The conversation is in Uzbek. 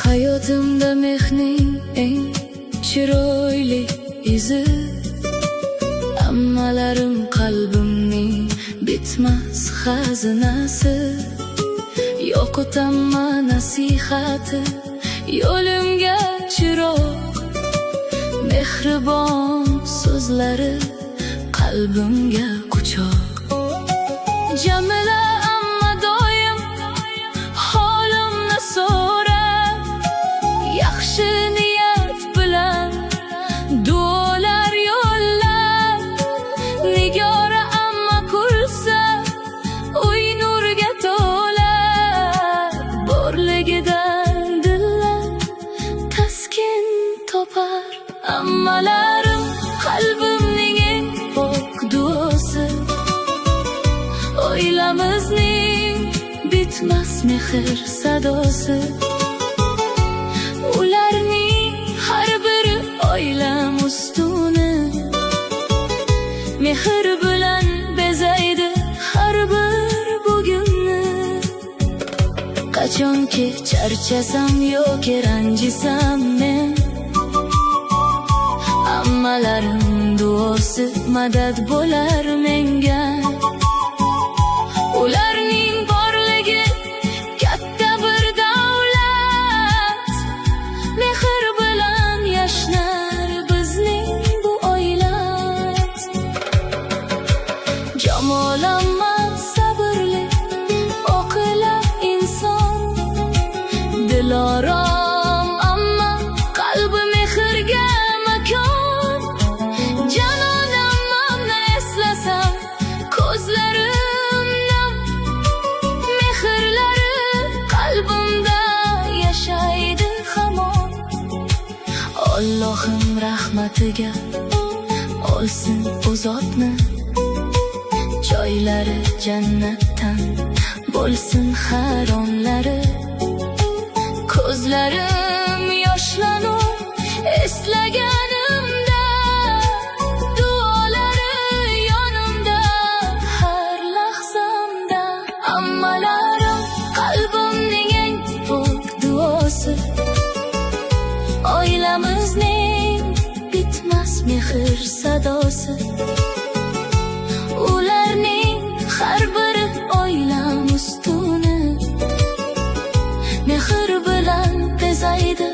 Hayotımda mehning eng chiroyli izi, ammalarim qalbimning bitmas xazinasi. Yo'qitamma nasihati, yo'limga chiroq, mehribon so'zlari qalbimga quchoq. Jamila amma doim holimni so'rar, yaxshi niyat bilan duolar yo'llar. Nigora amma kulsa, uy nurga to'lar, borligidan dillar taskin topar. Ammalarim qalbimning eng pok duosi, oilamizning bitmas mehr sadosi. Ularning har biri oilam ustuni, mehr bilan bezaydi har bir bugunni. Qachonki charchasam yoki ranjisam men, ammalarim duosi madad bo'lar menga. Ularning borligi katta bir davlat, mehr bilan yashnar bizning bu oilat. Jamol amma sabrli, oqila inson, dilorom amma qalbi mehrga makon. Janon ammamni eslasam ko'zlarim nam, mehrlari qalbimda yashaydi hamon. Allohim rahmatiga olsin u zotni, joylari jannatdan bo'lsin har onlari. Ko'zlarim yoshlanur eslaganimda, duolari yonimda har lahzamda. Ammalarim qalbimning eng pok duosi, oilamizning bitmas mehr sadosi. Ularning har biri oilam ustuni, mehr bilan bezaydi